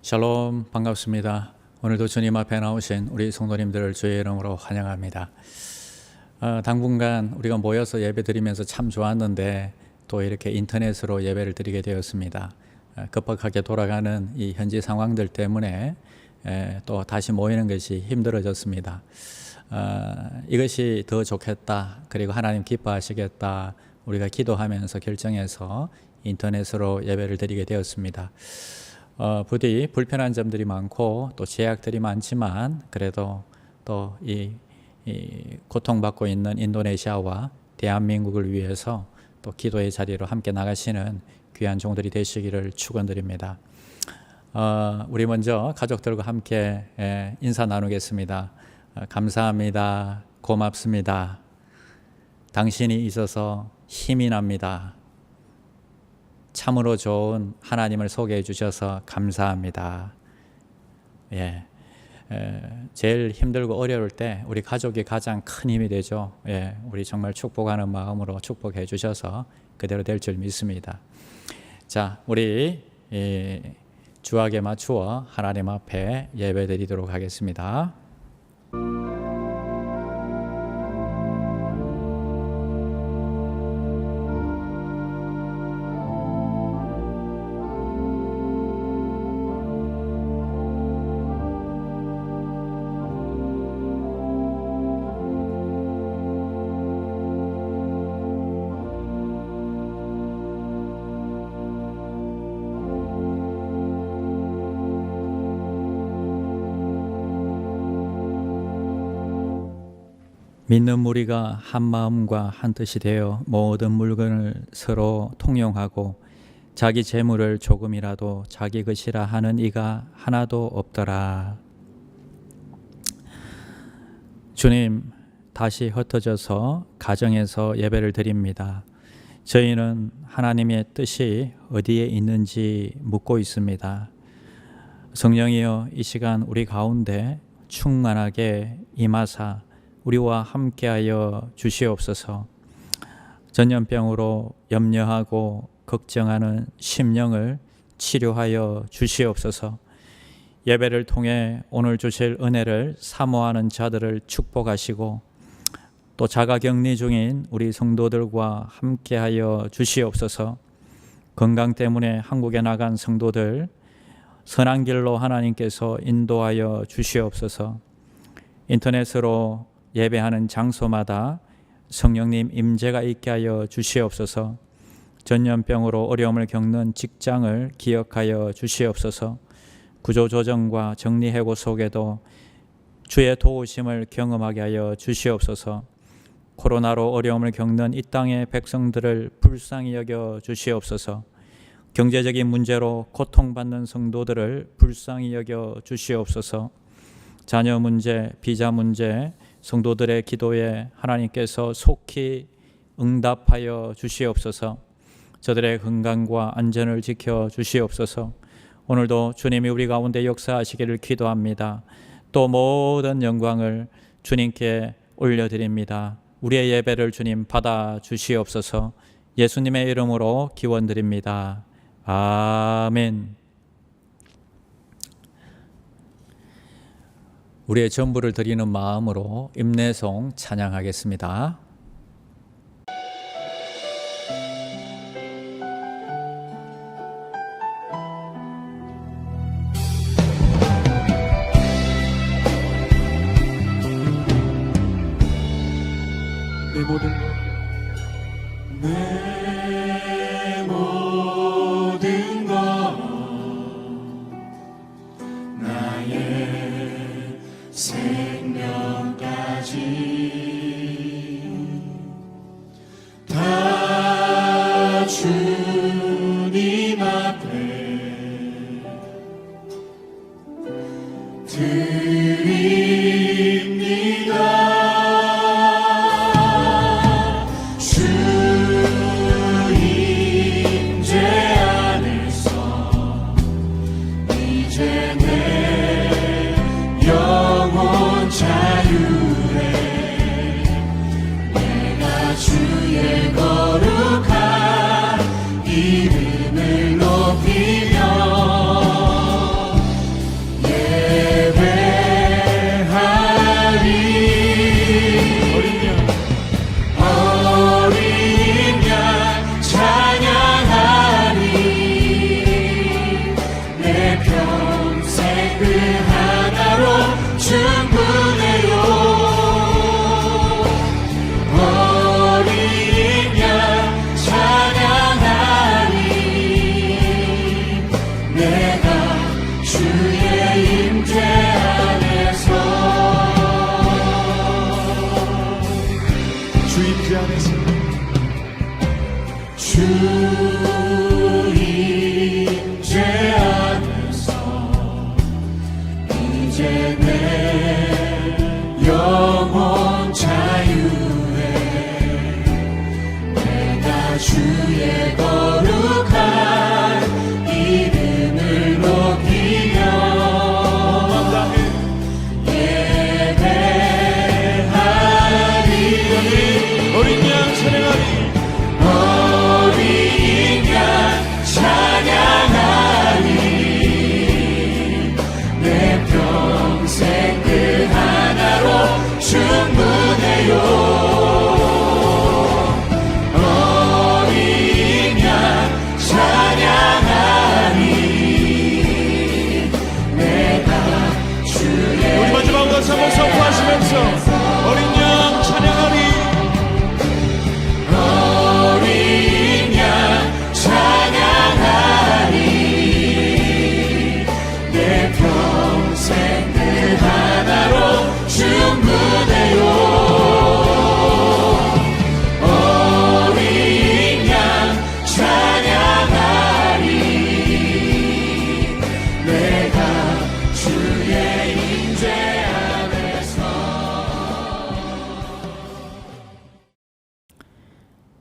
샬롬, 반갑습니다. 오늘도 주님 앞에 나오신 우리 성도님들을 주의 이름으로 환영합니다. 당분간 우리가 모여서 예배 드리면서 참 좋았는데 또 이렇게 인터넷으로 예배를 드리게 되었습니다. 급박하게 돌아가는 이 현지 상황들 때문에 또 다시 모이는 것이 힘들어졌습니다. 이것이 더 좋겠다, 그리고 하나님 기뻐하시겠다, 우리가 기도하면서 결정해서 인터넷으로 예배를 드리게 되었습니다. 부디 불편한 점들이 많고 또 제약들이 많지만 그래도 또 이 고통받고 있는 인도네시아와 대한민국을 위해서 또 기도의 자리로 함께 나가시는 귀한 종들이 되시기를 축원드립니다. 우리 먼저 가족들과 함께 인사 나누겠습니다. 감사합니다. 고맙습니다. 당신이 있어서 힘이 납니다. 참으로 좋은 하나님을 소개해 주셔서 감사합니다. 제일 힘들고 어려울 때 우리 가족이 가장 큰 힘이 되죠. 우리 정말 축복하는 마음으로 축복해 주셔서 그대로 될 줄 믿습니다. 자, 우리 주악에 맞추어 하나님 앞에 예배 드리도록 하겠습니다. 믿는 무리가 한 마음과 한 뜻이 되어 모든 물건을 서로 통용하고 자기 재물을 조금이라도 자기 것이라 하는 이가 하나도 없더라. 주님, 다시 흩어져서 가정에서 예배를 드립니다. 저희는 하나님의 뜻이 어디에 있는지 묻고 있습니다. 성령이여, 이 시간 우리 가운데 충만하게 임하사 우리와 함께하여 주시옵소서. 전염병으로 염려하고 걱정하는 심령을 치료하여 주시옵소서. 예배를 통해 오늘 주실 은혜를 사모하는 자들을 축복하시고 또 자가격리 중인 우리 성도들과 함께하여 주시옵소서. 건강 때문에 한국에 나간 성도들 선한 길로 하나님께서 인도하여 주시옵소서. 인터넷으로 예배하는 장소마다 성령님 임재가 있게 하여 주시옵소서. 전염병으로 어려움을 겪는 직장을 기억하여 주시옵소서. 구조조정과 정리해고 속에도 주의 도우심을 경험하게 하여 주시옵소서. 코로나로 어려움을 겪는 이 땅의 백성들을 불쌍히 여겨 주시옵소서. 경제적인 문제로 고통받는 성도들을 불쌍히 여겨 주시옵소서. 자녀 문제, 비자 문제, 성도들의 기도에 하나님께서 속히 응답하여 주시옵소서. 저들의 건강과 안전을 지켜 주시옵소서. 오늘도 주님이 우리 가운데 역사하시기를 기도합니다. 또 모든 영광을 주님께 올려드립니다. 우리의 예배를 주님 받아 주시옵소서. 예수님의 이름으로 기원드립니다. 아멘. 우리의 전부를 드리는 마음으로 임내송 찬양하겠습니다. 내 모든 것 나의 생명까지 다 주님 앞에 드립니다. 주의 거룩한 이름을 높이며 하나로 충분해요. 어린 양 찬양하리. 내가 주의 임재 안에서 주 임재 안에서 주 임재 안에서 이제 내 영혼 자유해. 내가 주의 거룩한 이름을 높이며 예배하리. 어린 양 찬양하리. 어린 양 찬양하리. 내 평생 그 하나로 충분해요. 어린 양 찬양하리. 내가 주의 우리 마지막으로 다시 한번 선포하시면서 어린 양 찬양하리. 어린 양 찬양하리. 내 평생 그 하나로 충분해요. 어린 양 찬양하리. 내가 주의 임재 안에서.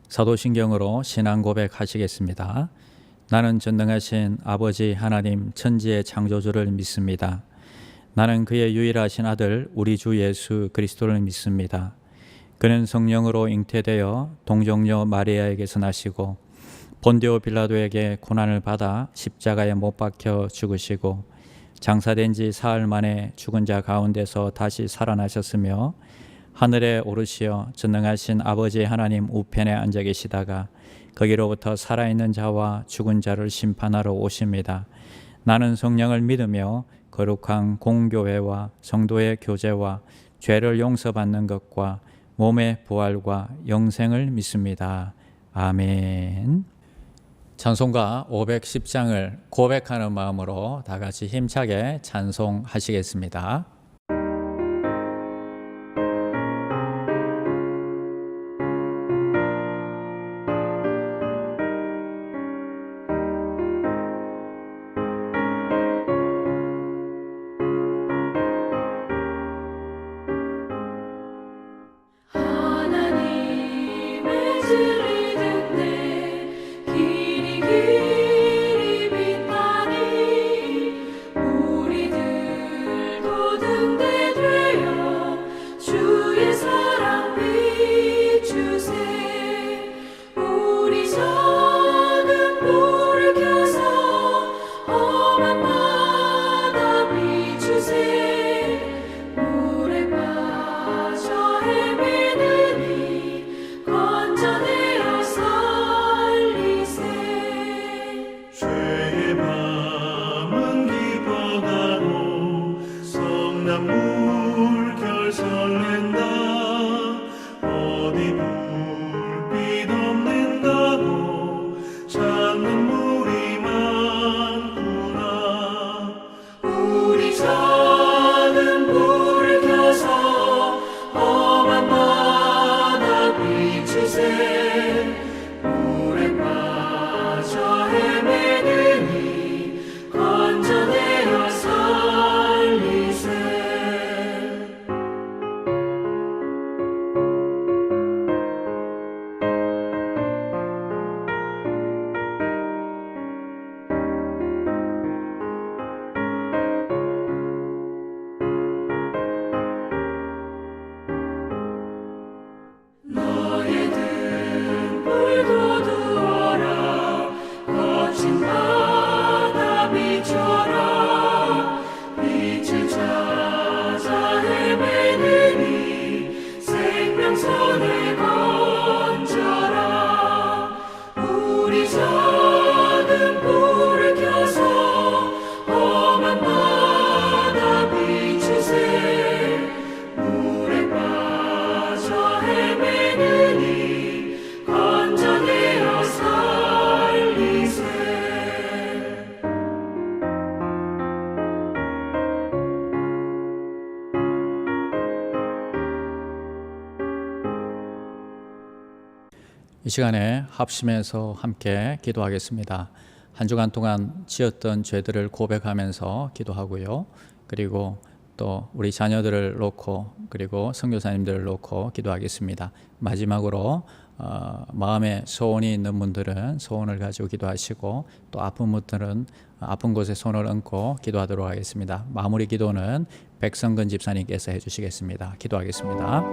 사도신경으로 신앙 고백하시겠습니다. 나는 전능하신 아버지 하나님 천지의 창조주를 믿습니다. 나는 그의 유일하신 아들 우리 주 예수 그리스도를 믿습니다. 그는 성령으로 잉태되어 동정녀 마리아에게서 나시고 본디오 빌라도에게 고난을 받아 십자가에 못 박혀 죽으시고 장사된 지 사흘 만에 죽은 자 가운데서 다시 살아나셨으며 하늘에 오르시어 전능하신 아버지 하나님 우편에 앉아 계시다가 거기로부터 살아있는 자와 죽은 자를 심판하러 오십니다. 나는 성령을 믿으며 거룩한 공교회와 성도의 교제와 죄를 용서받는 것과 몸의 부활과 영생을 믿습니다. 아멘. 찬송가 510장을 고백하는 마음으로 다 같이 힘차게 찬송하시겠습니다. 우리 저 이 시간에 합심해서 함께 기도하겠습니다. 한 주간 동안 지었던 죄들을 고백하면서 기도하고요. 그리고 또 우리 자녀들을 놓고 그리고 선교사님들을 놓고 기도하겠습니다. 마지막으로 마음에 소원이 있는 분들은 소원을 가지고 기도하시고 또 아픈 분들은 아픈 곳에 손을 얹고 기도하도록 하겠습니다. 마무리 기도는 백성근 집사님께서 해주시겠습니다. 기도하겠습니다.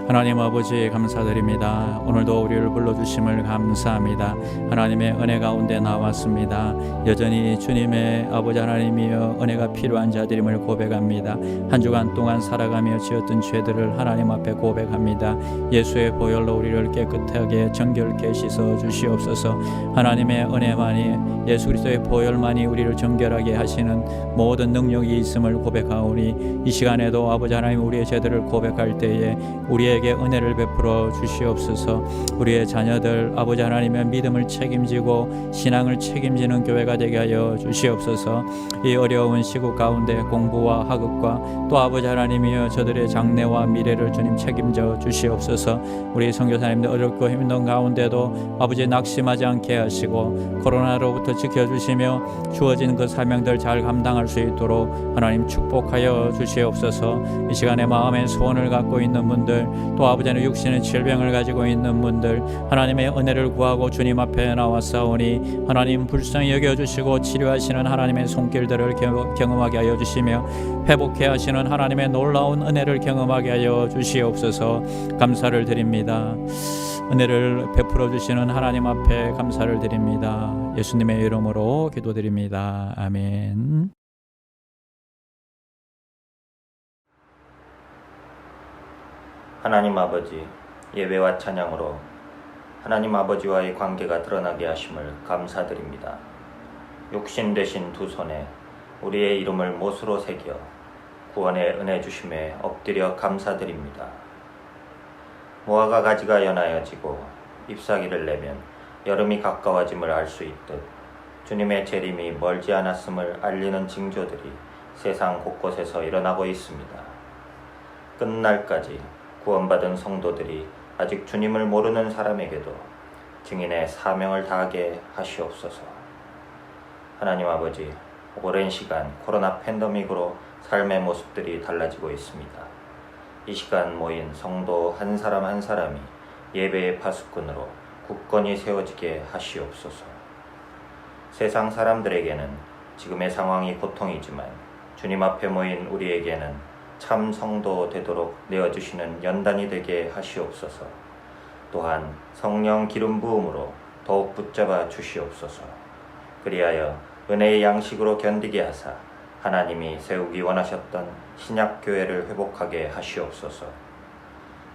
하나님 아버지 감사드립니다. 오늘도 우리를 불러주심을 감사합니다. 하나님의 은혜 가운데 나왔습니다. 여전히 주님의 아버지 하나님이여 은혜가 필요한 자들임을 고백합니다. 한 주간 동안 살아가며 지었던 죄들을 하나님 앞에 고백합니다. 예수의 보혈로 우리를 깨끗하게 정결케 씻어 주시옵소서. 하나님의 은혜만이 예수 그리스도의 보혈만이 우리를 정결하게 하시는 모든 능력이 있음을 고백하오니 이 시간에도 아버지 하나님 우리의 죄들을 고백할 때에 우리에게 은혜를 베풀어 주시옵소서. 우리의 자녀들 아버지 하나님의 믿음을 책임지고 신앙을 책임지는 교회가 되게 하여 주시옵소서. 이 어려운 시국 가운데 공부와 학업과 또 아버지 하나님이여 저들의 장래와 미래를 주님 책임져 주시옵소서. 우리 선교사님들 어렵고 힘든 가운데도 아버지 낙심하지 않게 하시고 코로나로부터 지켜주시며 주어진 그 사명들 잘 감당할 수 있도록 하나님 축복하여 주시옵소서. 이 시간에 마음의 소원을 갖고 있는 분들 또 아버지는 육신의 질병을 가지고 있는 분들 하나님의 은혜를 구하고 주님 앞에 나왔사오니 하나님 불쌍히 여겨주시고 치료하시는 하나님의 손길들을 경험하게 하여 주시며 회복해 하시는 하나님의 놀라운 은혜를 경험하게 하여 주시옵소서. 감사를 드립니다. 은혜를 베풀어 주시는 하나님 앞에 감사를 드립니다. 예수님의 이름으로 기도드립니다. 아멘. 하나님 아버지, 예배와 찬양으로 하나님 아버지와의 관계가 드러나게 하심을 감사드립니다. 육신 되신 두 손에 우리의 이름을 못으로 새겨 구원의 은혜 주심에 엎드려 감사드립니다. 무화과 가지가 연하여지고 잎사귀를 내면 여름이 가까워짐을 알 수 있듯 주님의 재림이 멀지 않았음을 알리는 징조들이 세상 곳곳에서 일어나고 있습니다. 끝날까지 구원받은 성도들이 아직 주님을 모르는 사람에게도 증인의 사명을 다하게 하시옵소서. 하나님 아버지, 오랜 시간 코로나 팬데믹으로 삶의 모습들이 달라지고 있습니다. 이 시간 모인 성도 한 사람 한 사람이 예배의 파수꾼으로 굳건히 세워지게 하시옵소서. 세상 사람들에게는 지금의 상황이 고통이지만 주님 앞에 모인 우리에게는 참 성도 되도록 내어주시는 연단이 되게 하시옵소서. 또한 성령 기름 부음으로 더욱 붙잡아 주시옵소서. 그리하여 은혜의 양식으로 견디게 하사 하나님이 세우기 원하셨던 신약교회를 회복하게 하시옵소서.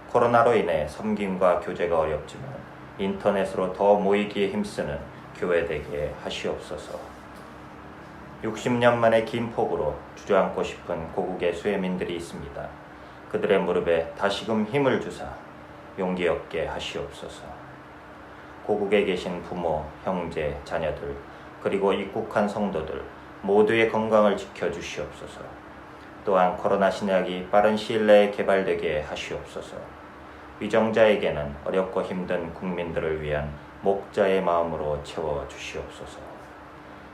코로나로 인해 섬김과 교제가 어렵지만 인터넷으로 더 모이기에 힘쓰는 교회 되게 하시옵소서. 60년 만에 긴 폭우로 주저앉고 싶은 고국의 수혜민들이 있습니다. 그들의 무릎에 다시금 힘을 주사 용기 얻게 하시옵소서. 고국에 계신 부모, 형제, 자녀들 그리고 입국한 성도들 모두의 건강을 지켜주시옵소서. 또한 코로나 신약이 빠른 시일 내에 개발되게 하시옵소서. 위정자에게는 어렵고 힘든 국민들을 위한 목자의 마음으로 채워주시옵소서.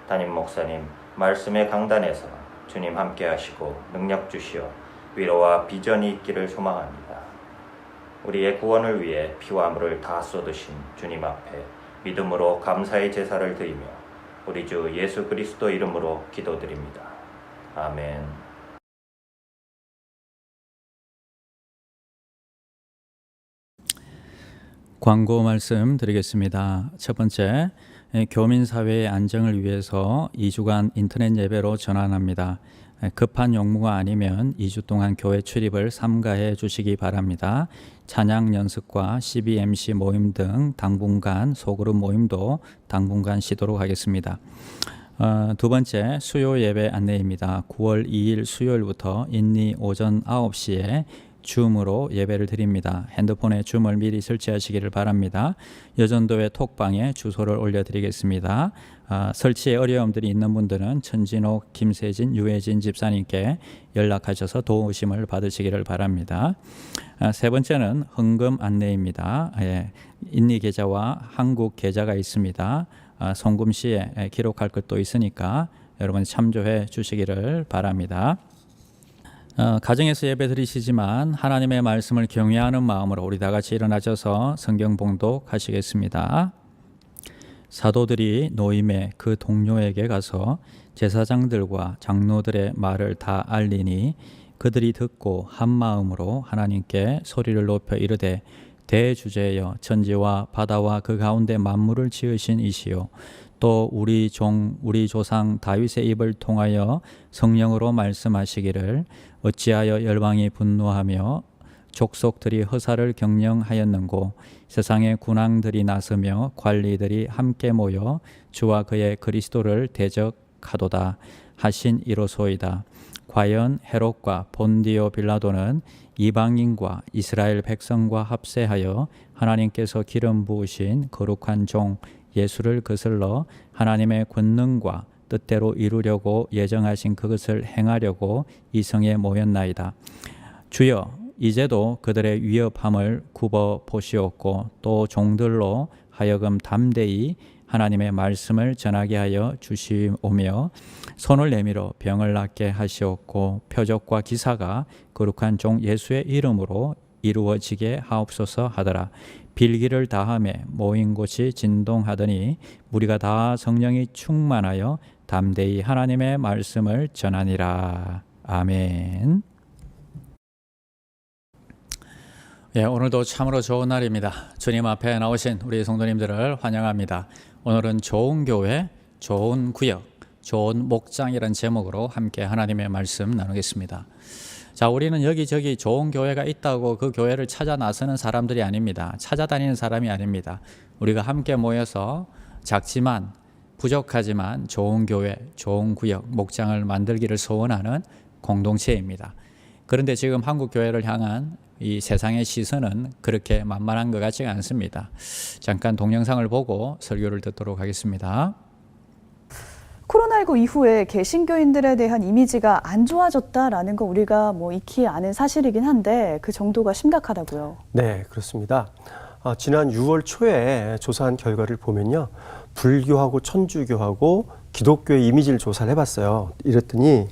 담임 목사님, 말씀의 강단에서 주님 함께 하시고 능력 주시어 위로와 비전이 있기를 소망합니다. 우리의 구원을 위해 피와 물을 다 쏟으신 주님 앞에 믿음으로 감사의 제사를 드리며 우리 주 예수 그리스도 이름으로 기도드립니다. 아멘. 광고 말씀 드리겠습니다. 첫 번째, 교민사회의 안정을 위해서 2주간 인터넷 예배로 전환합니다. 급한 용무가 아니면 2주 동안 교회 출입을 삼가해 주시기 바랍니다. 찬양 연습과 CBMC 모임 등 당분간 소그룹 모임도 당분간 쉬도록 하겠습니다. 두 번째, 수요 예배 안내입니다. 9월 2일 수요일부터 인리 오전 9시에 줌으로 예배를 드립니다. 핸드폰에 줌을 미리 설치하시기를 바랍니다. 여전도회 톡방에 주소를 올려드리겠습니다. 설치에 어려움들이 있는 분들은 천진옥, 김세진, 유해진 집사님께 연락하셔서 도우심을 받으시기를 바랍니다. 세 번째는 헌금 안내입니다. 인리 계좌와 한국 계좌가 있습니다. 송금 시에 기록할 것도 있으니까 여러분 참조해 주시기를 바랍니다. 가정에서 예배 드리시지만 하나님의 말씀을 경외하는 마음으로 우리 다 같이 일어나셔서 성경 봉독하시겠습니다. 사도들이 노임의 그 동료에게 가서 제사장들과 장로들의 말을 다 알리니 그들이 듣고 한 마음으로 하나님께 소리를 높여 이르되 대주제여 천지와 바다와 그 가운데 만물을 지으신 이시요 또 우리 조상 다윗의 입을 통하여 성령으로 말씀하시기를 어찌하여 열방이 분노하며 족속들이 허사를 경영하였는고 세상의 군왕들이 나서며 관리들이 함께 모여 주와 그의 그리스도를 대적하도다 하신 이로소이다. 과연 헤롯과 본디오 빌라도는 이방인과 이스라엘 백성과 합세하여 하나님께서 기름 부으신 거룩한 종 예수를 거슬러 하나님의 권능과 뜻대로 이루려고 예정하신 그것을 행하려고 이 성에 모였나이다. 주여 이제도 그들의 위협함을 굽어 보시옵고 또 종들로 하여금 담대히 하나님의 말씀을 전하게 하여 주시오며 손을 내밀어 병을 낫게 하시옵고 표적과 기사가 거룩한 종 예수의 이름으로 이루어지게 하옵소서 하더라. 빌기를 다함에 모인 곳이 진동하더니 무리가 다 성령이 충만하여 담대히 하나님의 말씀을 전하니라. 아멘. 오늘도 참으로 좋은 날입니다. 주님 앞에 나오신 우리 성도님들을 환영합니다. 오늘은 좋은 교회, 좋은 구역, 좋은 목장이라는 제목으로 함께 하나님의 말씀 나누겠습니다. 자, 우리는 여기저기 좋은 교회가 있다고 그 교회를 찾아 나서는 사람들이 아닙니다. 찾아다니는 사람이 아닙니다. 우리가 함께 모여서 작지만 부족하지만 좋은 교회, 좋은 구역, 목장을 만들기를 소원하는 공동체입니다. 그런데 지금 한국 교회를 향한 이 세상의 시선은 그렇게 만만한 것 같지가 않습니다. 잠깐 동영상을 보고 설교를 듣도록 하겠습니다. 코로나19 이후에 개신교인들에 대한 이미지가 안 좋아졌다라는 거 우리가 익히 아는 사실이긴 한데 그 정도가 심각하다고요? 네, 그렇습니다. 지난 6월 초에 조사한 결과를 보면요. 불교하고 천주교하고 기독교의 이미지를 조사를 해봤어요. 이랬더니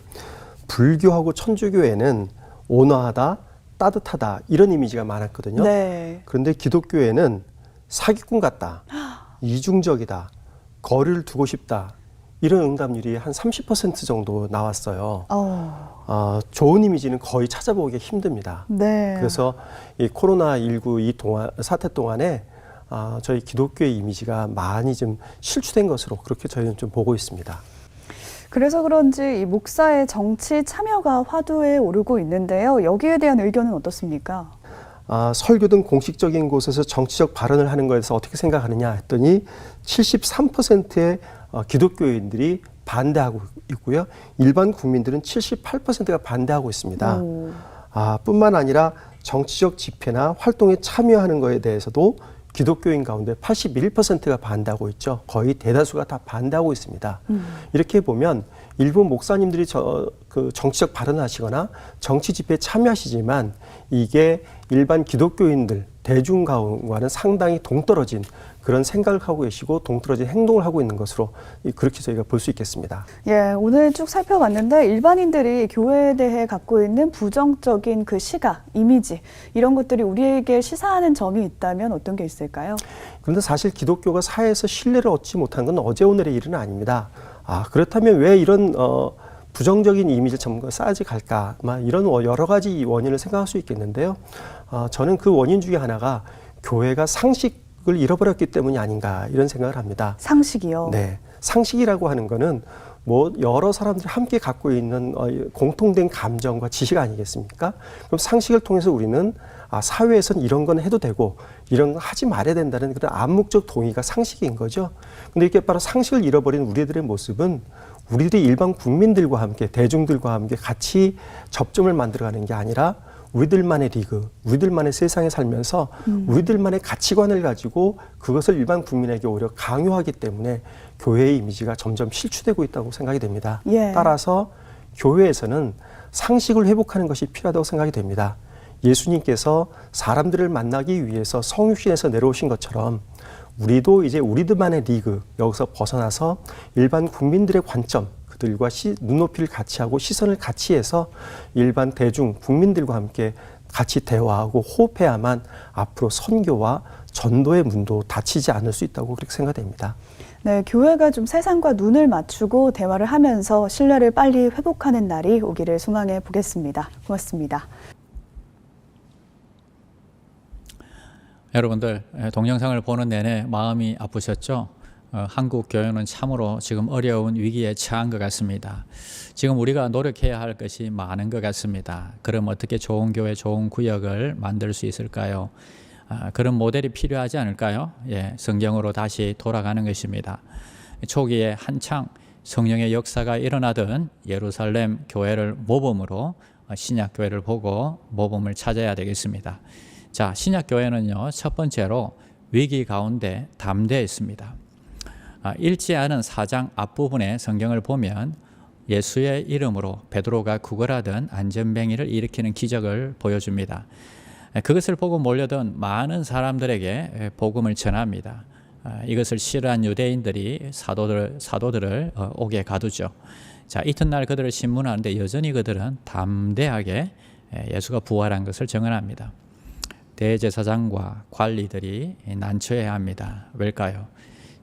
불교하고 천주교에는 온화하다, 따뜻하다 이런 이미지가 많았거든요. 네. 그런데 기독교에는 사기꾼 같다, 이중적이다, 거리를 두고 싶다 이런 응답률이 한 30% 정도 나왔어요. 좋은 이미지는 거의 찾아보기 힘듭니다. 네. 그래서 이 코로나19 이 사태 동안에 저희 기독교의 이미지가 많이 좀 실추된 것으로 그렇게 저희는 좀 보고 있습니다. 그래서 그런지 이 목사의 정치 참여가 화두에 오르고 있는데요. 여기에 대한 의견은 어떻습니까? 설교 등 공식적인 곳에서 정치적 발언을 하는 것에 대해서 어떻게 생각하느냐 했더니 73%의 기독교인들이 반대하고 있고요. 일반 국민들은 78%가 반대하고 있습니다. 뿐만 아니라 정치적 집회나 활동에 참여하는 것에 대해서도 기독교인 가운데 81%가 반대하고 있죠. 거의 대다수가 다 반대하고 있습니다. 이렇게 보면 일부 목사님들이 정치적 발언을 하시거나 정치 집회에 참여하시지만 이게 일반 기독교인들, 대중과는 상당히 동떨어진 그런 생각을 하고 계시고 동떨어진 행동을 하고 있는 것으로 그렇게 저희가 볼 수 있겠습니다. 예, 오늘 쭉 살펴봤는데 일반인들이 교회에 대해 갖고 있는 부정적인 그 시각, 이미지 이런 것들이 우리에게 시사하는 점이 있다면 어떤 게 있을까요? 그런데 사실 기독교가 사회에서 신뢰를 얻지 못한 건 어제 오늘의 일은 아닙니다. 그렇다면 왜 이런 부정적인 이미지를 전부 쌓아지 갈까? 이런 여러 가지 원인을 생각할 수 있겠는데요. 저는 그 원인 중에 하나가 교회가 상식을 잃어버렸기 때문이 아닌가 이런 생각을 합니다. 상식이요? 네. 상식이라고 하는 거는 여러 사람들이 함께 갖고 있는 공통된 감정과 지식 아니겠습니까? 그럼 상식을 통해서 우리는 사회에서는 이런 건 해도 되고 이런 건 하지 말아야 된다는 그런 암묵적 동의가 상식인 거죠. 근데 이게 바로 상식을 잃어버린 우리들의 모습은 우리들이 일반 국민들과 함께 대중들과 함께 같이 접점을 만들어가는 게 아니라 우리들만의 리그, 우리들만의 세상에 살면서 우리들만의 가치관을 가지고 그것을 일반 국민에게 오히려 강요하기 때문에 교회의 이미지가 점점 실추되고 있다고 생각이 됩니다. 예. 따라서 교회에서는 상식을 회복하는 것이 필요하다고 생각이 됩니다. 예수님께서 사람들을 만나기 위해서 성육신에서 내려오신 것처럼 우리도 이제 우리들만의 리그, 여기서 벗어나서 일반 국민들의 관점, 그들과 눈높이를 같이 하고 시선을 같이 해서 일반 대중 국민들과 함께 같이 대화하고 호흡해야만 앞으로 선교와 전도의 문도 닫히지 않을 수 있다고 그렇게 생각됩니다. 네, 교회가 좀 세상과 눈을 맞추고 대화를 하면서 신뢰를 빨리 회복하는 날이 오기를 소망해 보겠습니다. 고맙습니다. 여러분들 동영상을 보는 내내 마음이 아프셨죠? 한국 교회는 참으로 지금 어려운 위기에 처한 것 같습니다. 지금 우리가 노력해야 할 것이 많은 것 같습니다. 그럼 어떻게 좋은 교회, 좋은 구역을 만들 수 있을까요? 그런 모델이 필요하지 않을까요? 예, 성경으로 다시 돌아가는 것입니다. 초기에 한창 성령의 역사가 일어나던 예루살렘 교회를 모범으로 신약 교회를 보고 모범을 찾아야 되겠습니다. 자, 신약 교회는요, 첫 번째로 위기 가운데 담대했습니다. 읽지 않은 4장 앞부분의 성경을 보면 예수의 이름으로 베드로가 구걸하던 안전뱅이를 일으키는 기적을 보여줍니다. 그것을 보고 몰려든 많은 사람들에게 복음을 전합니다. 이것을 싫어한 유대인들이 사도들을 옥에 가두죠. 자, 이튿날 그들을 신문하는데 여전히 그들은 담대하게 예수가 부활한 것을 증언합니다. 대제사장과 관리들이 난처해야 합니다. 왜일까요?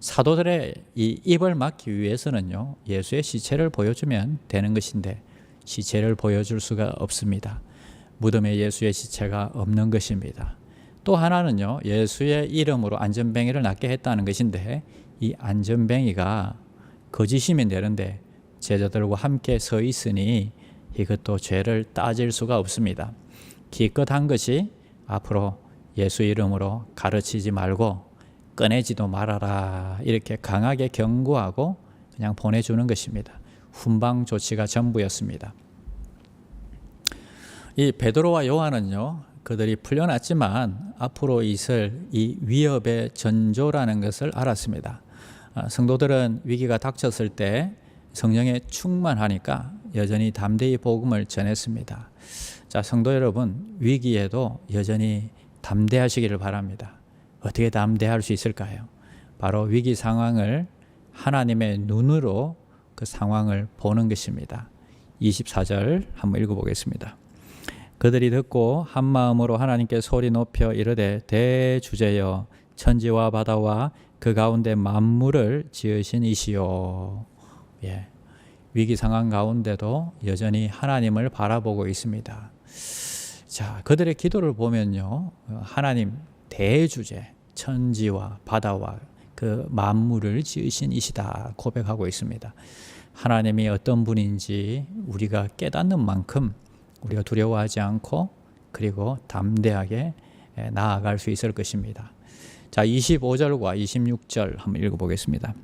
사도들의 이 입을 막기 위해서는요, 예수의 시체를 보여주면 되는 것인데 시체를 보여줄 수가 없습니다. 무덤에 예수의 시체가 없는 것입니다. 또 하나는요, 예수의 이름으로 안전뱅이를 낫게 했다는 것인데 이 안전뱅이가 거짓이면 되는데 제자들과 함께 서 있으니 이것도 죄를 따질 수가 없습니다. 기껏 한 것이 앞으로 예수 이름으로 가르치지 말고 꺼내지도 말아라, 이렇게 강하게 경고하고 그냥 보내주는 것입니다. 훈방 조치가 전부였습니다. 이 베드로와 요한은요, 그들이 풀려났지만 앞으로 있을 이 위협의 전조라는 것을 알았습니다. 성도들은 위기가 닥쳤을 때 성령에 충만하니까 여전히 담대히 복음을 전했습니다. 자, 성도 여러분, 위기에도 여전히 담대하시기를 바랍니다. 어떻게 담대할 수 있을까요? 바로 위기 상황을 하나님의 눈으로 그 상황을 보는 것입니다. 24절 한번 읽어보겠습니다. 그들이 듣고 한 마음으로 하나님께 소리 높여 이르되 대주제여 천지와 바다와 그 가운데 만물을 지으신 이시요. 예, 위기 상황 가운데도 여전히 하나님을 바라보고 있습니다. 자, 그들의 기도를 보면요, 하나님 대주제, 천지와 바다와 그 만물을 지으신 이시다 고백하고 있습니다. 하나님이 어떤 분인지 우리가 깨닫는 만큼 우리가 두려워하지 않고 그리고 담대하게 나아갈 수 있을 것입니다. 자, 25절과 26절 한번 읽어보겠습니다.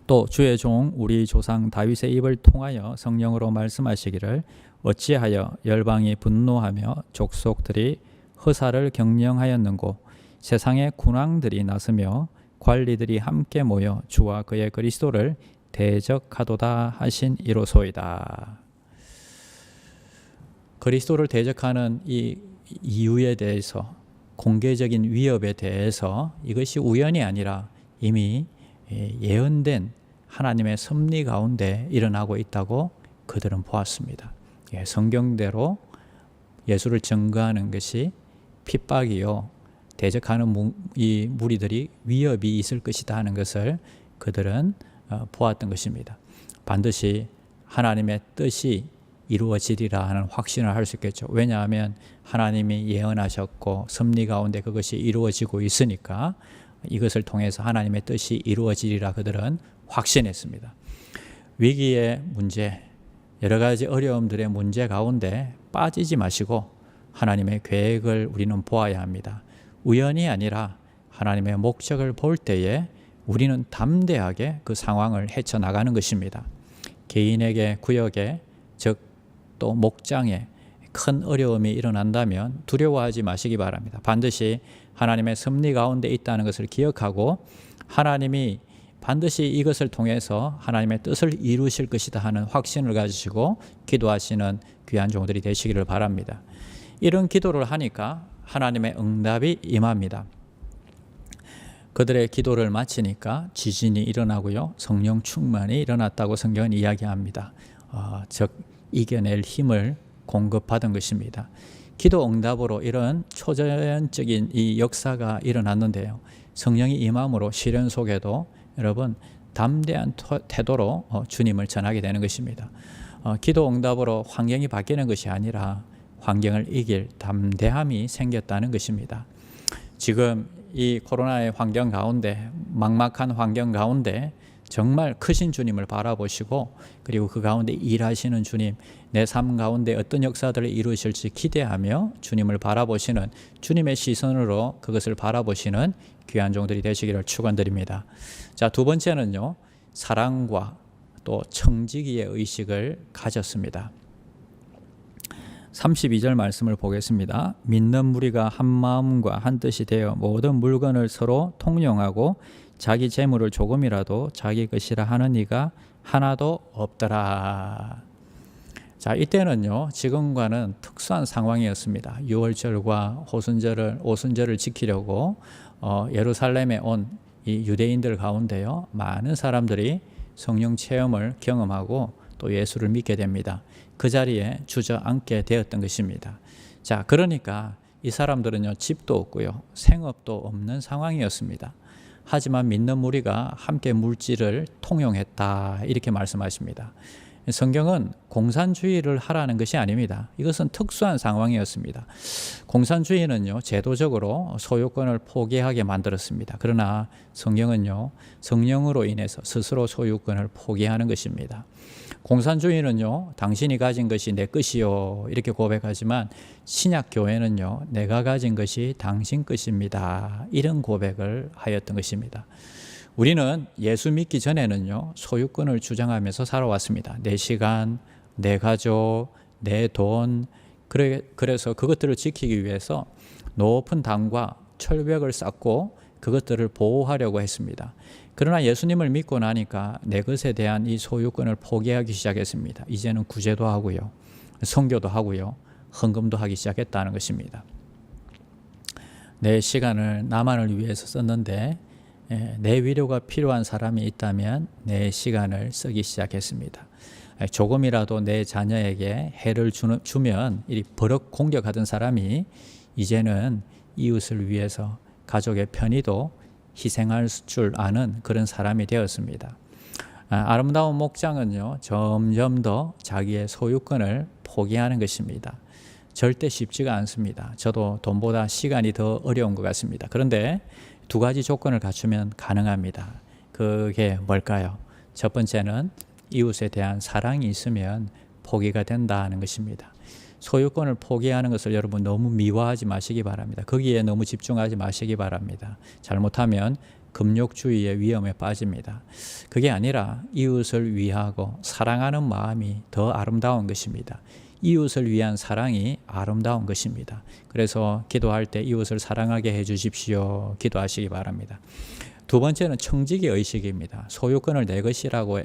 또 주의 종 우리 조상 다윗의 입을 통하여 성령으로 말씀하시기를 어찌하여 열방이 분노하며 족속들이 허사를 경영하였는고 세상의 군왕들이 나서며 관리들이 함께 모여 주와 그의 그리스도를 대적하도다 하신 이로소이다. 그리스도를 대적하는 이 이유에 대해서, 공개적인 위협에 대해서 이것이 우연이 아니라 이미 예언된 하나님의 섭리 가운데 일어나고 있다고 그들은 보았습니다. 성경대로 예수를 증거하는 것이 핍박이요, 대적하는 이 무리들이 위협이 있을 것이다 하는 것을 그들은 보았던 것입니다. 반드시 하나님의 뜻이 이루어지리라 하는 확신을 할 수 있겠죠. 왜냐하면 하나님이 예언하셨고 섭리 가운데 그것이 이루어지고 있으니까 이것을 통해서 하나님의 뜻이 이루어지리라 그들은 확신했습니다. 위기의 문제, 여러 가지 어려움들의 문제 가운데 빠지지 마시고 하나님의 계획을 우리는 보아야 합니다. 우연이 아니라 하나님의 목적을 볼 때에 우리는 담대하게 그 상황을 헤쳐나가는 것입니다. 개인에게, 구역에, 즉 또 목장에 큰 어려움이 일어난다면 두려워하지 마시기 바랍니다. 반드시 하나님의 섭리 가운데 있다는 것을 기억하고 하나님이 반드시 이것을 통해서 하나님의 뜻을 이루실 것이다 하는 확신을 가지시고 기도하시는 귀한 종들이 되시기를 바랍니다. 이런 기도를 하니까 하나님의 응답이 임합니다. 그들의 기도를 마치니까 지진이 일어나고요. 성령 충만이 일어났다고 성경은 이야기합니다. 즉 이겨낼 힘을 공급받은 것입니다. 기도 응답으로 이런 초자연적인 이 역사가 일어났는데요. 성령이 임함으로 시련 속에도 여러분 담대한 태도로 주님을 전하게 되는 것입니다. 기도 응답으로 환경이 바뀌는 것이 아니라 환경을 이길 담대함이 생겼다는 것입니다. 지금 이 코로나의 환경 가운데 막막한 환경 가운데 정말 크신 주님을 바라보시고 그리고 그 가운데 일하시는 주님, 내 삶 가운데 어떤 역사들을 이루실지 기대하며 주님을 바라보시는 주님의 시선으로 그것을 바라보시는 귀한 종들이 되시기를 축원드립니다. 자, 두 번째는요. 사랑과 또 청지기의 의식을 가졌습니다. 32절 말씀을 보겠습니다. 믿는 무리가 한 마음과 한 뜻이 되어 모든 물건을 서로 통용하고 자기 재물을 조금이라도 자기 것이라 하는 이가 하나도 없더라. 자, 이때는요. 지금과는 특수한 상황이었습니다. 유월절과 오순절을 지키려고 예루살렘에 온 이 유대인들 가운데요. 많은 사람들이 성령 체험을 경험하고 또 예수를 믿게 됩니다. 그 자리에 주저앉게 되었던 것입니다. 자, 그러니까 이 사람들은요. 집도 없고요. 생업도 없는 상황이었습니다. 하지만 믿는 무리가 함께 물질을 통용했다 이렇게 말씀하십니다. 성경은 공산주의를 하라는 것이 아닙니다. 이것은 특수한 상황이었습니다. 공산주의는요, 제도적으로 소유권을 포기하게 만들었습니다. 그러나 성경은요, 성령으로 인해서 스스로 소유권을 포기하는 것입니다. 공산주의는요, 당신이 가진 것이 내 것이요 이렇게 고백하지만 신약 교회는요, 내가 가진 것이 당신 것입니다. 이런 고백을 하였던 것입니다. 우리는 예수 믿기 전에는요, 소유권을 주장하면서 살아왔습니다. 내 시간, 내 가족, 내 돈, 그래서 그것들을 지키기 위해서 높은 담과 철벽을 쌓고 그것들을 보호하려고 했습니다. 그러나 예수님을 믿고 나니까 내 것에 대한 이 소유권을 포기하기 시작했습니다. 이제는 구제도 하고요, 선교도 하고요, 헌금도 하기 시작했다는 것입니다. 내 시간을 나만을 위해서 썼는데 내 위로가 필요한 사람이 있다면 내 시간을 쓰기 시작했습니다. 조금이라도 내 자녀에게 해를 주면 이 버럭 공격하던 사람이 이제는 이웃을 위해서 가족의 편의도 희생할 줄 아는 그런 사람이 되었습니다. 아름다운 목장은요, 점점 더 자기의 소유권을 포기하는 것입니다. 절대 쉽지가 않습니다. 저도 돈보다 시간이 더 어려운 것 같습니다. 그런데 두 가지 조건을 갖추면 가능합니다. 그게 뭘까요? 첫 번째는 이웃에 대한 사랑이 있으면 포기가 된다는 것입니다. 소유권을 포기하는 것을 여러분 너무 미화하지 마시기 바랍니다. 거기에 너무 집중하지 마시기 바랍니다. 잘못하면 금욕주의의 위험에 빠집니다. 그게 아니라 이웃을 위하고 사랑하는 마음이 더 아름다운 것입니다. 이웃을 위한 사랑이 아름다운 것입니다. 그래서 기도할 때 이웃을 사랑하게 해 주십시오. 기도하시기 바랍니다. 두 번째는 청지기 의식입니다. 소유권을 내 것이라고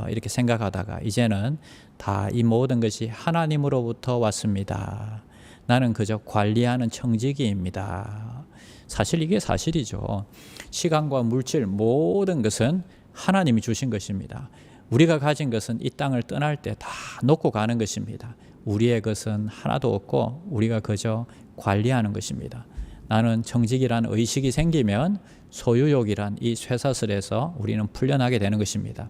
이렇게 생각하다가 이제는 다 이 모든 것이 하나님으로부터 왔습니다. 나는 그저 관리하는 청지기입니다. 사실 이게 사실이죠. 시간과 물질 모든 것은 하나님이 주신 것입니다. 우리가 가진 것은 이 땅을 떠날 때 다 놓고 가는 것입니다. 우리의 것은 하나도 없고 우리가 그저 관리하는 것입니다. 나는 청지기라는 의식이 생기면 소유욕이란 이 쇠사슬에서 우리는 풀려나게 되는 것입니다.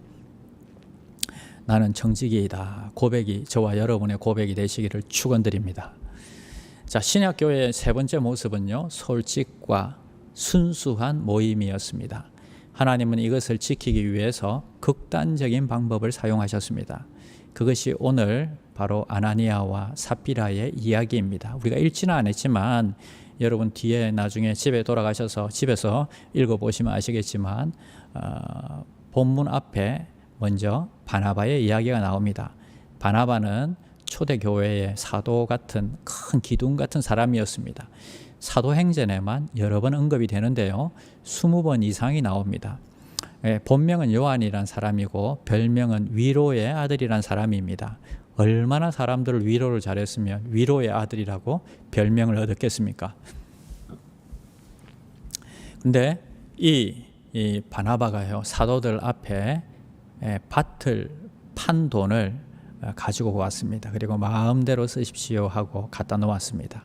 나는 청지기이다. 고백이 저와 여러분의 고백이 되시기를 축원드립니다. 자, 신약교회의 세 번째 모습은요, 솔직과 순수한 모임이었습니다. 하나님은 이것을 지키기 위해서 극단적인 방법을 사용하셨습니다. 그것이 오늘 바로 아나니아와 삽비라의 이야기입니다. 우리가 읽지는 않았지만 여러분 뒤에 나중에 집에 돌아가셔서 집에서 읽어보시면 아시겠지만 본문 앞에 먼저 바나바의 이야기가 나옵니다. 바나바는 초대교회의 사도 같은 큰 기둥 같은 사람이었습니다. 사도행전에만 여러 번 언급이 되는데요. 20번 이상이 나옵니다. 본명은 요한이란 사람이고 별명은 위로의 아들이란 사람입니다. 얼마나 사람들을 위로를 잘했으면 위로의 아들이라고 별명을 얻었겠습니까? 근데 이 바나바가요, 사도들 앞에 밭을 판 돈을 가지고 왔습니다. 그리고 마음대로 쓰십시오 하고 갖다 놓았습니다.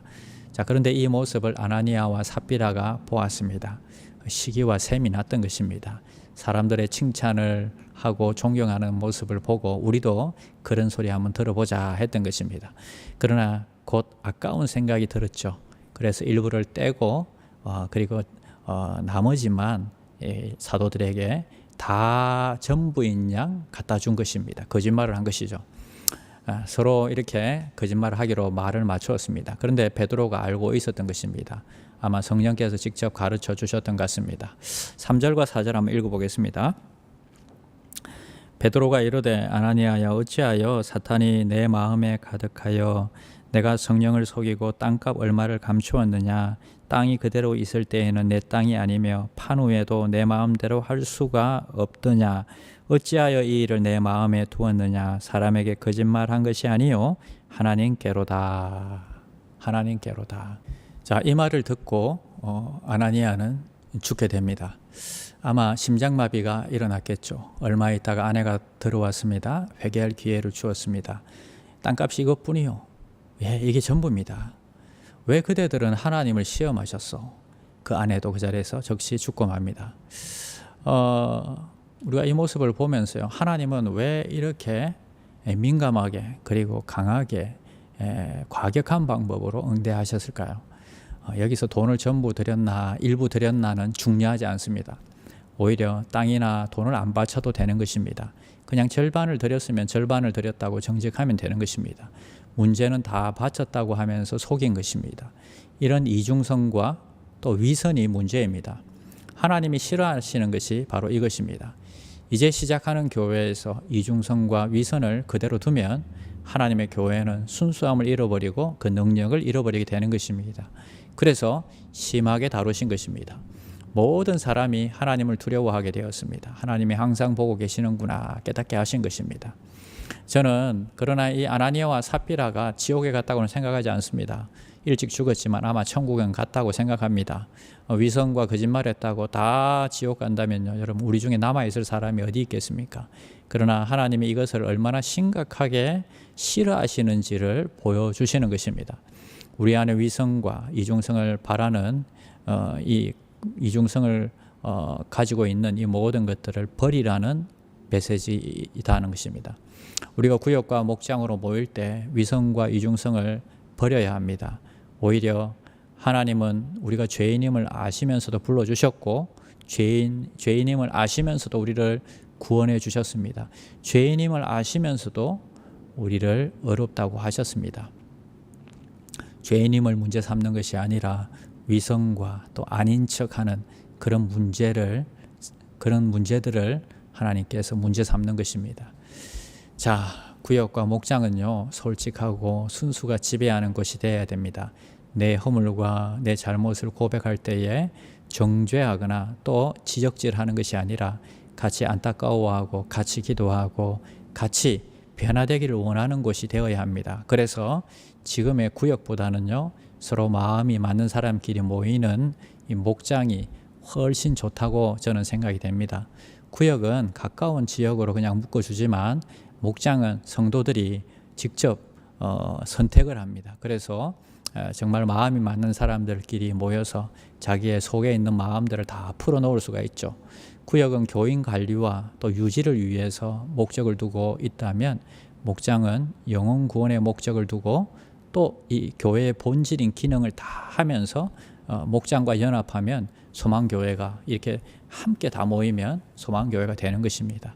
자, 그런데 이 모습을 아나니아와 삽비라가 보았습니다. 시기와 셈이 났던 것입니다. 사람들의 칭찬을 하고 존경하는 모습을 보고 우리도 그런 소리 한번 들어보자 했던 것입니다. 그러나 곧 아까운 생각이 들었죠. 그래서 일부를 떼고 그리고 나머지만 사도들에게 다 전부인 양 갖다 준 것입니다. 거짓말을 한 것이죠. 서로 이렇게 거짓말을 하기로 말을 맞추었습니다. 그런데 베드로가 알고 있었던 것입니다. 아마 성령께서 직접 가르쳐 주셨던 것 같습니다. 3절과 4절 한번 읽어보겠습니다. 베드로가 이르되 아나니아야 어찌하여 사탄이 내 마음에 가득하여 내가 성령을 속이고 땅값 얼마를 감추었느냐. 땅이 그대로 있을 때에는 내 땅이 아니며 판 후에도 내 마음대로 할 수가 없더냐. 어찌하여 이 일을 내 마음에 두었느냐. 사람에게 거짓말한 것이 아니요 하나님께로다. 하나님께로다. 자, 이 말을 듣고 아나니아는 죽게 됩니다. 아마 심장마비가 일어났겠죠. 얼마 있다가 아내가 들어왔습니다. 회개할 기회를 주었습니다. 땅값이 이것뿐이요. 이게 전부입니다. 왜 그대들은 하나님을 시험하셨어? 그 아내도 그 자리에서 즉시 죽고 맙니다. 우리가 이 모습을 보면서요, 하나님은 왜 이렇게 민감하게 그리고 강하게 과격한 방법으로 응대하셨을까요? 여기서 돈을 전부 드렸나 일부 드렸나는 중요하지 않습니다. 오히려 땅이나 돈을 안 바쳐도 되는 것입니다. 그냥 절반을 드렸으면 절반을 드렸다고 정직하면 되는 것입니다. 문제는 다 바쳤다고 하면서 속인 것입니다. 이런 이중성과 또 위선이 문제입니다. 하나님이 싫어하시는 것이 바로 이것입니다. 이제 시작하는 교회에서 이중성과 위선을 그대로 두면 하나님의 교회는 순수함을 잃어버리고 그 능력을 잃어버리게 되는 것입니다. 그래서 심하게 다루신 것입니다. 모든 사람이 하나님을 두려워하게 되었습니다. 하나님이 항상 보고 계시는구나 깨닫게 하신 것입니다. 저는 그러나 이 아나니아와 삽비라가 지옥에 갔다고는 생각하지 않습니다. 일찍 죽었지만 아마 천국엔 갔다고 생각합니다. 위선과 거짓말했다고 다 지옥 간다면요, 여러분 우리 중에 남아있을 사람이 어디 있겠습니까? 그러나 하나님이 이것을 얼마나 심각하게 싫어하시는지를 보여주시는 것입니다. 우리 안에 위선과 이중성을 바라는 이 이중성을 가지고 있는 이 모든 것들을 버리라는 메시지이다는 것입니다. 우리가 구역과 목장으로 모일 때 위선과 이중성을 버려야 합니다. 오히려 하나님은 우리가 죄인임을 아시면서도 불러주셨고 죄인임을 아시면서도 우리를 구원해 주셨습니다. 죄인임을 아시면서도 우리를 어렵다고 하셨습니다. 죄인임을 문제 삼는 것이 아니라 위선과 또 아닌 척하는 그런 문제들을 하나님께서 문제 삼는 것입니다. 자, 구역과 목장은요, 솔직하고 순수가 지배하는 것이 되어야 됩니다. 내 허물과 내 잘못을 고백할 때에 정죄하거나 또 지적질하는 것이 아니라 같이 안타까워하고 같이 기도하고 같이 변화되기를 원하는 곳이 되어야 합니다. 그래서 지금의 구역보다는요, 서로 마음이 맞는 사람끼리 모이는 이 목장이 훨씬 좋다고 저는 생각이 됩니다. 구역은 가까운 지역으로 그냥 묶어주지만 목장은 성도들이 직접 선택을 합니다. 그래서 정말 마음이 맞는 사람들끼리 모여서 자기의 속에 있는 마음들을 다 풀어놓을 수가 있죠. 구역은 교인 관리와 또 유지를 위해서 목적을 두고 있다면 목장은 영혼 구원의 목적을 두고 또 이 교회의 본질인 기능을 다 하면서 목장과 연합하면 소망교회가 이렇게 함께 다 모이면 소망교회가 되는 것입니다.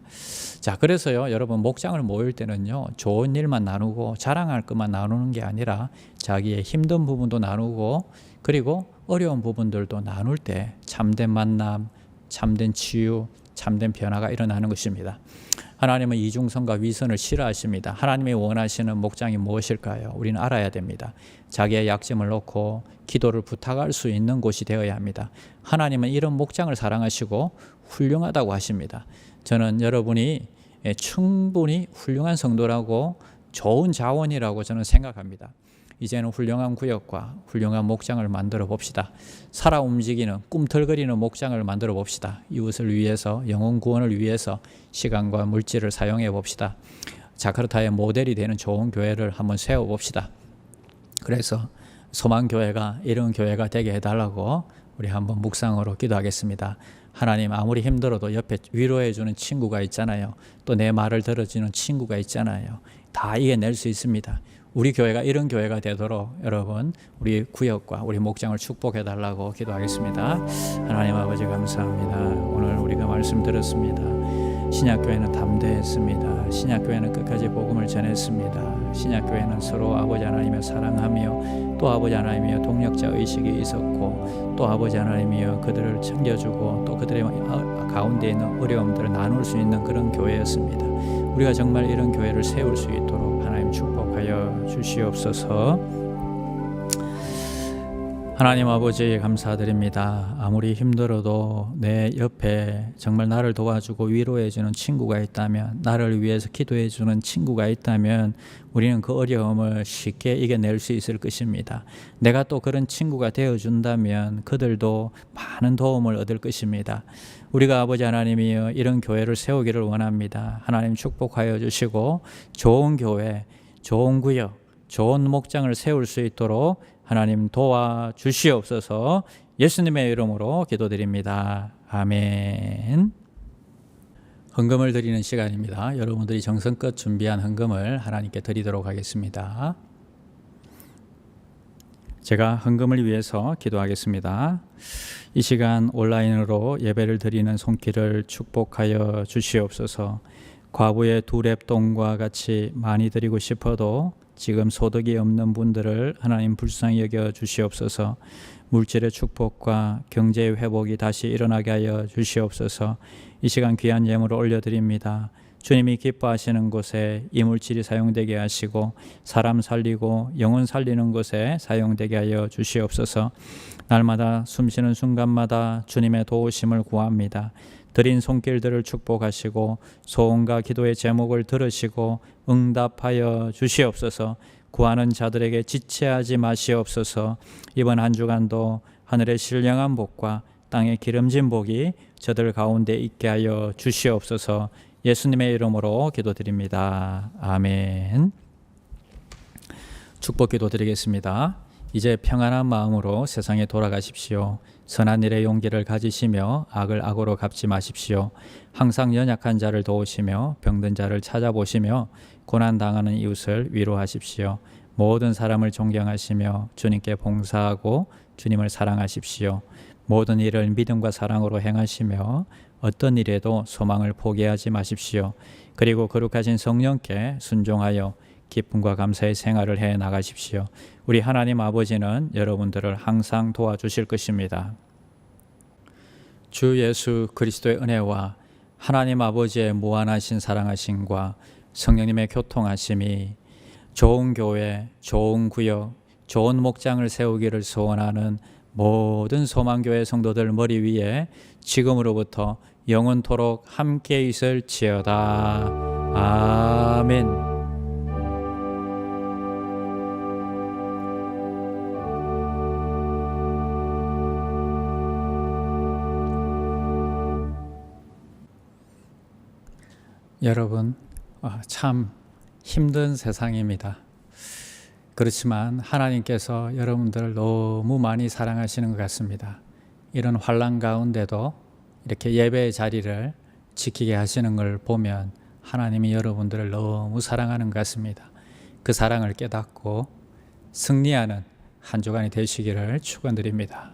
자, 그래서요, 여러분 목장을 모일 때는요, 좋은 일만 나누고 자랑할 것만 나누는 게 아니라 자기의 힘든 부분도 나누고 그리고 어려운 부분들도 나눌 때 참된 만남, 참된 치유, 참된 변화가 일어나는 것입니다. 하나님은 이중성과 위선을 싫어하십니다. 하나님이 원하시는 목장이 무엇일까요? 우리는 알아야 됩니다. 자기의 약점을 놓고 기도를 부탁할 수 있는 곳이 되어야 합니다. 하나님은 이런 목장을 사랑하시고 훌륭하다고 하십니다. 저는 여러분이 충분히 훌륭한 성도라고 좋은 자원이라고 저는 생각합니다. 이제는 훌륭한 구역과 훌륭한 목장을 만들어 봅시다. 살아 움직이는 꿈틀거리는 목장을 만들어 봅시다. 이웃을 위해서, 영혼 구원을 위해서 시간과 물질을 사용해 봅시다. 자카르타의 모델이 되는 좋은 교회를 한번 세워 봅시다. 그래서 소망교회가 이런 교회가 되게 해달라고 우리 한번 묵상으로 기도하겠습니다. 하나님, 아무리 힘들어도 옆에 위로해 주는 친구가 있잖아요. 또 내 말을 들어주는 친구가 있잖아요. 다 이겨낼 수 있습니다. 우리 교회가 이런 교회가 되도록 여러분, 우리 구역과 우리 목장을 축복해 달라고 기도하겠습니다. 하나님 아버지 감사합니다. 오늘 우리가 말씀 들었습니다. 신약교회는 담대했습니다. 신약교회는 끝까지 복음을 전했습니다. 신약교회는 서로 아버지 하나님을 사랑하며 또 아버지 하나님이여 동력자 의식이 있었고 또 아버지 하나님이여 그들을 챙겨주고 또 그들의 가운데 있는 어려움들을 나눌 수 있는 그런 교회였습니다. 우리가 정말 이런 교회를 세울 수 있도록 하나님 축복하여 주시옵소서. 하나님 아버지 감사드립니다. 아무리 힘들어도 내 옆에 정말 나를 도와주고 위로해주는 친구가 있다면, 나를 위해서 기도해주는 친구가 있다면 우리는 그 어려움을 쉽게 이겨낼 수 있을 것입니다. 내가 또 그런 친구가 되어준다면 그들도 많은 도움을 얻을 것입니다. 우리가 아버지 하나님이여 이런 교회를 세우기를 원합니다. 하나님 축복하여 주시고 좋은 교회, 좋은 구역, 좋은 목장을 세울 수 있도록 하나님 도와주시옵소서. 예수님의 이름으로 기도드립니다. 아멘. 헌금을 드리는 시간입니다. 여러분들이 정성껏 준비한 헌금을 하나님께 드리도록 하겠습니다. 제가 헌금을 위해서 기도하겠습니다. 이 시간 온라인으로 예배를 드리는 손길을 축복하여 주시옵소서. 과부의 2렙돈과 같이 많이 드리고 싶어도 지금 소득이 없는 분들을 하나님 불쌍히 여겨 주시옵소서. 물질의 축복과 경제의 회복이 다시 일어나게 하여 주시옵소서. 이 시간 귀한 예물을 올려드립니다. 주님이 기뻐하시는 곳에 이 물질이 사용되게 하시고 사람 살리고 영혼 살리는 곳에 사용되게 하여 주시옵소서. 날마다 숨쉬는 순간마다 주님의 도우심을 구합니다. 드린 손길들을 축복하시고 소원과 기도의 제목을 들으시고 응답하여 주시옵소서. 구하는 자들에게 지체하지 마시옵소서. 이번 한 주간도 하늘의 신령한 복과 땅의 기름진 복이 저들 가운데 있게 하여 주시옵소서. 예수님의 이름으로 기도드립니다. 아멘. 축복 기도 드리겠습니다. 이제 평안한 마음으로 세상에 돌아가십시오. 선한 일의 용기를 가지시며 악을 악으로 갚지 마십시오. 항상 연약한 자를 도우시며 병든 자를 찾아보시며 고난당하는 이웃을 위로하십시오. 모든 사람을 존경하시며 주님께 봉사하고 주님을 사랑하십시오. 모든 일을 믿음과 사랑으로 행하시며 어떤 일에도 소망을 포기하지 마십시오. 그리고 거룩하신 성령께 순종하여 기쁨과 감사의 생활을 해 나가십시오. 우리 하나님 아버지는 여러분들을 항상 도와주실 것입니다. 주 예수 그리스도의 은혜와 하나님 아버지의 무한하신 사랑하심과 성령님의 교통하심이 좋은 교회, 좋은 구역, 좋은 목장을 세우기를 소원하는 모든 소망교회 성도들 머리 위에 지금으로부터 영원토록 함께 있을지어다. 아멘. 여러분, 참 힘든 세상입니다. 그렇지만 하나님께서 여러분들을 너무 많이 사랑하시는 것 같습니다. 이런 환난 가운데도 이렇게 예배의 자리를 지키게 하시는 걸 보면 하나님이 여러분들을 너무 사랑하는 것 같습니다. 그 사랑을 깨닫고 승리하는 한 주간이 되시기를 축원드립니다.